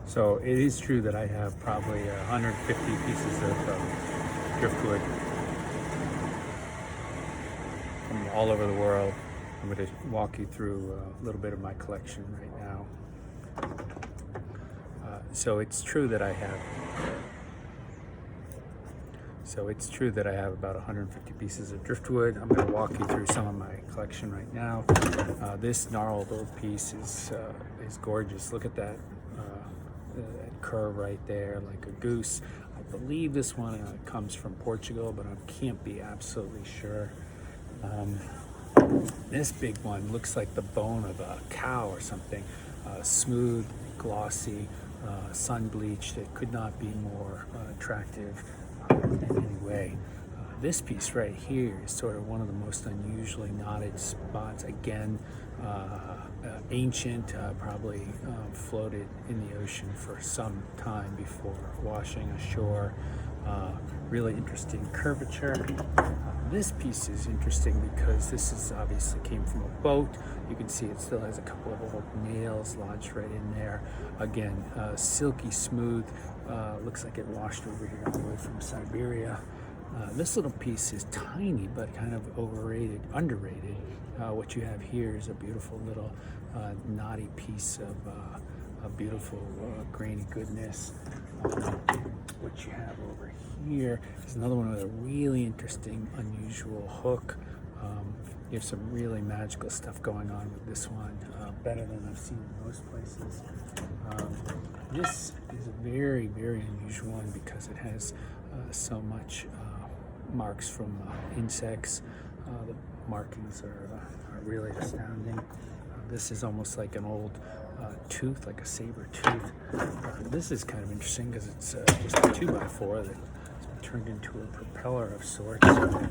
So it is true that I have probably 150 pieces of driftwood from all over the world. I'm going to walk you through a little bit of my collection right now. So it's true that I have about 150 pieces of driftwood. I'm going to walk you through some of my collection right now. This gnarled old piece is gorgeous. Look at that curve right there, like a goose. I believe this one comes from Portugal, but I can't be absolutely sure. This big one looks like the bone of a cow or something. Smooth, glossy, sun bleached. It could not be more attractive in any way. This piece right here is sort of one of the most unusually knotted spots. Again, ancient, probably floated in the ocean for some time before washing ashore. Really interesting curvature. This piece is interesting because this is obviously came from a boat. You can see it still has a couple of old nails lodged right in there. Again, silky smooth. Looks like it washed over here all the way from Siberia. This little piece is tiny but kind of underrated. What you have here is a beautiful little knotty piece of a beautiful grainy goodness. What you have over here is another one with a really interesting, unusual hook. You have some really magical stuff going on with this one, better than I've seen in most places. This is a very, very unusual one because it has so much marks from insects. The markings are really astounding. This is almost like an old tooth, like a saber tooth. This is kind of interesting because it's just a 2x4 that's been turned into a propeller of sorts. And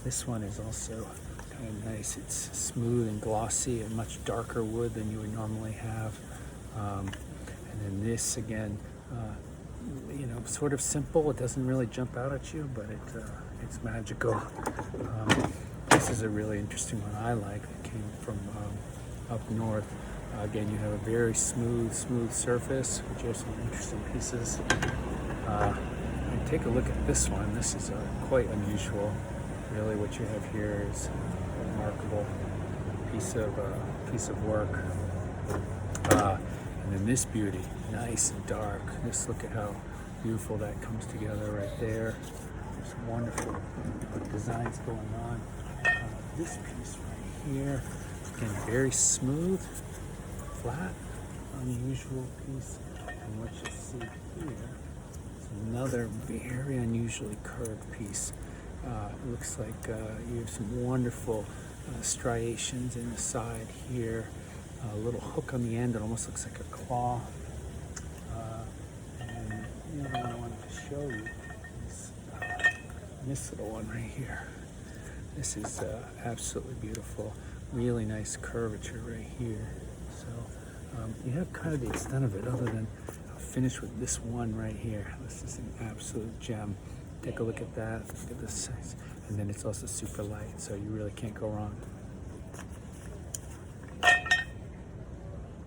this one is also kind of nice. It's smooth and glossy and much darker wood than you would normally have. And then this again, sort of simple. It doesn't really jump out at you, but it's magical. This is a really interesting one I like. It came from up north. Again, you have a very smooth surface, which has some interesting pieces. And take a look at this one. This is quite unusual. Really, what you have here is a remarkable piece of work. And then this beauty, nice and dark. Just look at how beautiful that comes together right there. There's some wonderful designs going on. This piece right here, again, very smooth, flat, unusual piece. And what you see here is another very unusually curved piece. It looks like you have some wonderful striations in the side here. A little hook on the end that almost looks like a claw. And the other one I wanted to show you is this little one right here. This is absolutely beautiful. Really nice curvature right here. So you have kind of the extent of it, other than I'll finish with this one right here. This is an absolute gem. Take a look at that. Look at this size. And then it's also super light, so you really can't go wrong.